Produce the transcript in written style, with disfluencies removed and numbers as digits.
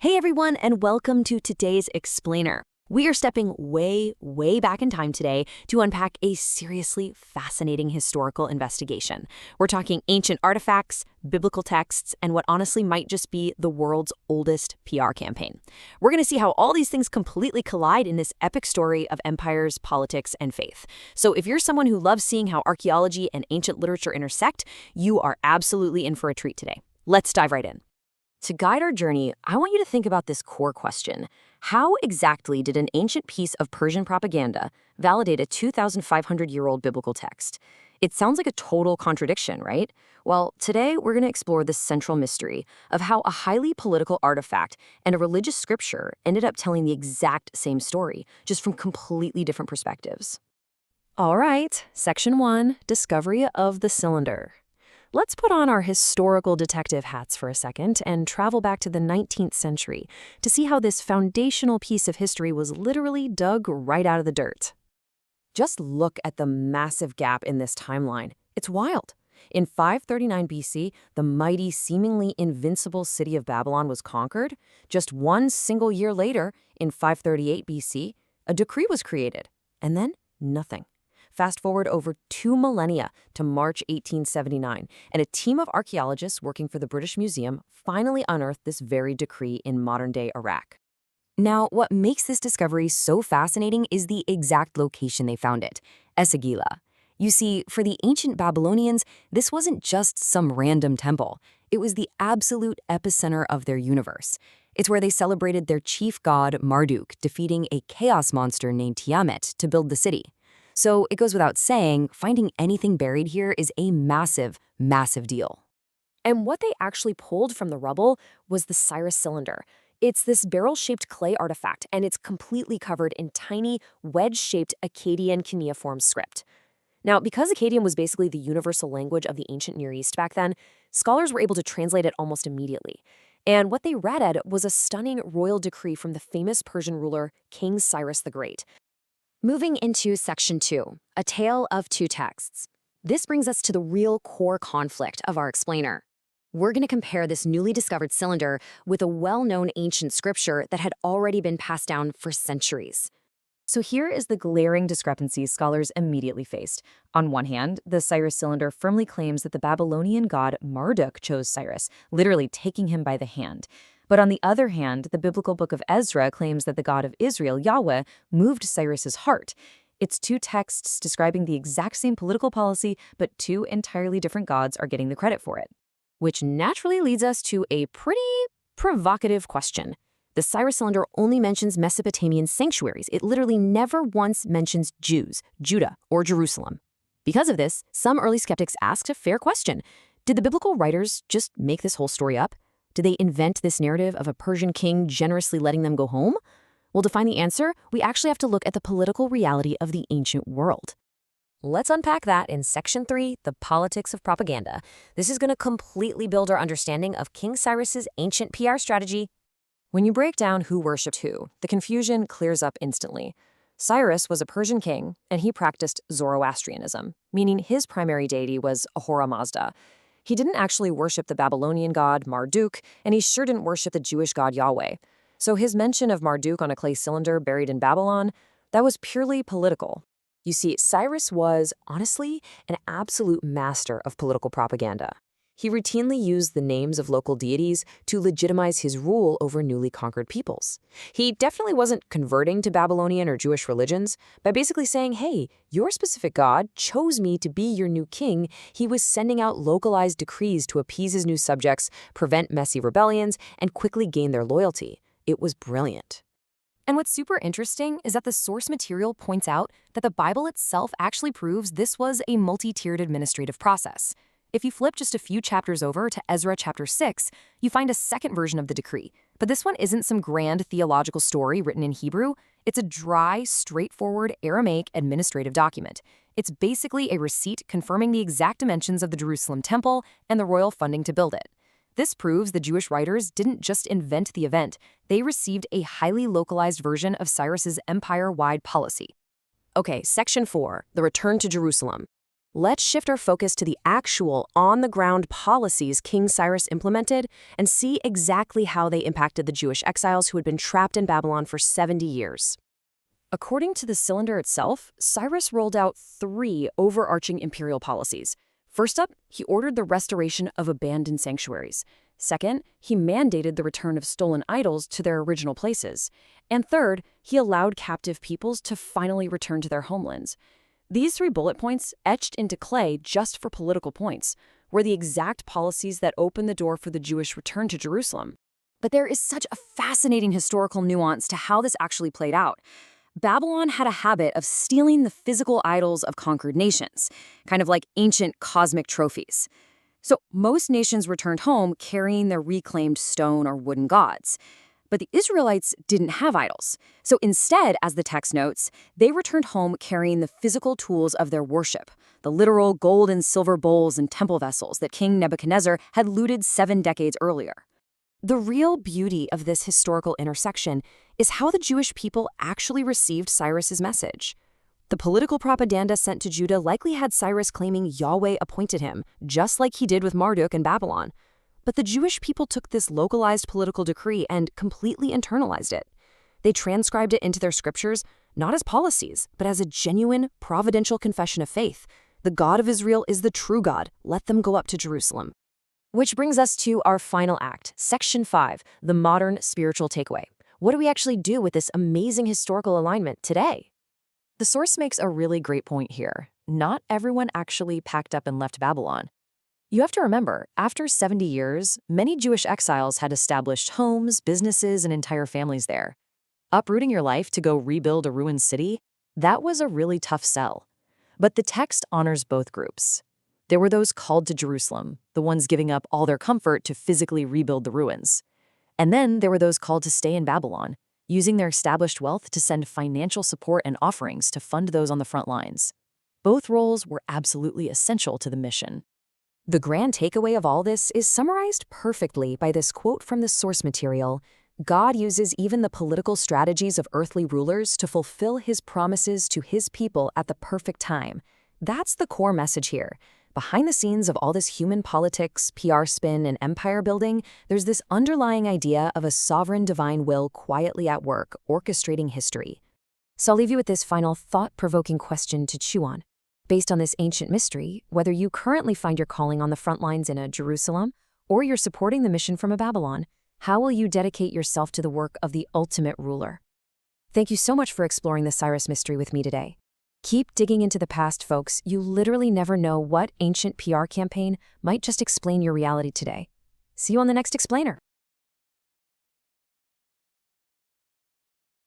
Hey everyone, and welcome to today's Explainer. We are stepping way back in time today to unpack a seriously fascinating historical investigation. We're talking ancient artifacts, biblical texts, and what honestly might just be the world's oldest PR campaign. We're going to see how all these things completely collide in this epic story of empires, politics, and faith. So if you're someone who loves seeing how archaeology and ancient literature intersect, you are absolutely in for a treat today. Let's dive right in. To guide our journey, I want you to think about this core question. How exactly did an ancient piece of Persian propaganda validate a 2,500-year-old biblical text? It sounds like a total contradiction, right? Well, today we're going to explore the central mystery of how a highly political artifact and a religious scripture ended up telling the exact same story, just from completely different perspectives. All right, Section 1, Discovery of the Cylinder. Let's put on our historical detective hats for a second and travel back to the 19th century to see how this foundational piece of history was literally dug right out of the dirt. Just look at the massive gap in this timeline. It's wild. In 539 BC, the mighty, seemingly invincible city of Babylon was conquered. Just one single year later, in 538 BC, a decree was created. And then, nothing. Fast forward over 2 millennia to March 1879, and a team of archaeologists working for the British Museum finally unearthed this very decree in modern-day Iraq. Now, what makes this discovery so fascinating is the exact location they found it, Esagila. You see, for the ancient Babylonians, this wasn't just some random temple. It was the absolute epicenter of their universe. It's where they celebrated their chief god, Marduk, defeating a chaos monster named Tiamat to build the city. So it goes without saying, finding anything buried here is a massive deal. And what they actually pulled from the rubble was the Cyrus cylinder. It's this barrel-shaped clay artifact, and it's completely covered in tiny, wedge-shaped Akkadian cuneiform script. Now, because Akkadian was basically the universal language of the ancient Near East back then, scholars were able to translate it almost immediately. And what they read was a stunning royal decree from the famous Persian ruler, King Cyrus the Great. Moving into Section 2, A Tale of Two Texts. This brings us to the real core conflict of our explainer. We're going to compare this newly discovered cylinder with a well-known ancient scripture that had already been passed down for centuries. So here is the glaring discrepancy scholars immediately faced. On one hand, the Cyrus cylinder firmly claims that the Babylonian god Marduk chose Cyrus, literally taking him by the hand. But on the other hand, the biblical book of Ezra claims that the God of Israel, Yahweh, moved Cyrus's heart. It's two texts describing the exact same political policy, but two entirely different gods are getting the credit for it. Which naturally leads us to a pretty provocative question. The Cyrus cylinder only mentions Mesopotamian sanctuaries. It literally never once mentions Jews, Judah, or Jerusalem. Because of this, some early skeptics asked a fair question. Did the biblical writers just make this whole story up? Did they invent this narrative of a Persian king generously letting them go home? Well, to find the answer, we actually have to look at the political reality of the ancient world. Let's unpack that in Section 3, The Politics of Propaganda. This is going to completely build our understanding of King Cyrus's ancient PR strategy. When you break down who worshipped who, the confusion clears up instantly. Cyrus was a Persian king, and he practiced Zoroastrianism, meaning his primary deity was Ahura Mazda. He didn't actually worship the Babylonian god Marduk, and he sure didn't worship the Jewish god Yahweh. So his mention of Marduk on a clay cylinder buried in Babylon, that was purely political. You see, Cyrus was, honestly, an absolute master of political propaganda. He routinely used the names of local deities to legitimize his rule over newly conquered peoples. He definitely wasn't converting to Babylonian or Jewish religions. By basically saying, hey, your specific god chose me to be your new king, he was sending out localized decrees to appease his new subjects, prevent messy rebellions, and quickly gain their loyalty. It was brilliant. And what's super interesting is that the source material points out that the Bible itself actually proves this was a multi-tiered administrative process. If you flip just a few chapters over to Ezra chapter 6, you find a second version of the decree. But this one isn't some grand theological story written in Hebrew. It's a dry, straightforward Aramaic administrative document. It's basically a receipt confirming the exact dimensions of the Jerusalem temple and the royal funding to build it. This proves the Jewish writers didn't just invent the event. They received a highly localized version of Cyrus's empire-wide policy. Okay, Section 4, The Return to Jerusalem. let's shift our focus to the actual, on-the-ground policies King Cyrus implemented and see exactly how they impacted the Jewish exiles who had been trapped in Babylon for 70 years. According to the cylinder itself, Cyrus rolled out 3 overarching imperial policies. First up, he ordered the restoration of abandoned sanctuaries. Second, he mandated the return of stolen idols to their original places. And third, he allowed captive peoples to finally return to their homelands. These 3 bullet points, etched into clay just for political points, were the exact policies that opened the door for the Jewish return to Jerusalem. But there is such a fascinating historical nuance to how this actually played out. Babylon had a habit of stealing the physical idols of conquered nations, kind of like ancient cosmic trophies. So most nations returned home carrying their reclaimed stone or wooden gods. But the Israelites didn't have idols. So instead, as the text notes, they returned home carrying the physical tools of their worship, the literal gold and silver bowls and temple vessels that King Nebuchadnezzar had looted 7 decades earlier. The real beauty of this historical intersection is how the Jewish people actually received Cyrus's message. The political propaganda sent to Judah likely had Cyrus claiming Yahweh appointed him, just like he did with Marduk in Babylon. But the Jewish people took this localized political decree and completely internalized it. They transcribed it into their scriptures, not as policies, but as a genuine, providential confession of faith. The God of Israel is the true God. Let them go up to Jerusalem. Which brings us to our final act, Section 5, the modern spiritual takeaway. What do we actually do with this amazing historical alignment today? The source makes a really great point here. Not everyone actually packed up and left Babylon. You have to remember, after 70 years, many Jewish exiles had established homes, businesses, and entire families there. Uprooting your life to go rebuild a ruined city, that was a really tough sell. But the text honors both groups. There were those called to Jerusalem, the ones giving up all their comfort to physically rebuild the ruins. And then there were those called to stay in Babylon, using their established wealth to send financial support and offerings to fund those on the front lines. Both roles were absolutely essential to the mission. The grand takeaway of all this is summarized perfectly by this quote from the source material: God uses even the political strategies of earthly rulers to fulfill his promises to his people at the perfect time. That's the core message here. Behind the scenes of all this human politics, PR spin, and empire building, there's this underlying idea of a sovereign divine will quietly at work, orchestrating history. So I'll leave you with this final thought-provoking question to chew on. Based on this ancient mystery, whether you currently find your calling on the front lines in a Jerusalem, or you're supporting the mission from a Babylon, how will you dedicate yourself to the work of the ultimate ruler? Thank you so much for exploring the Cyrus mystery with me today. Keep digging into the past, folks. You literally never know what ancient PR campaign might just explain your reality today. See you on the next explainer.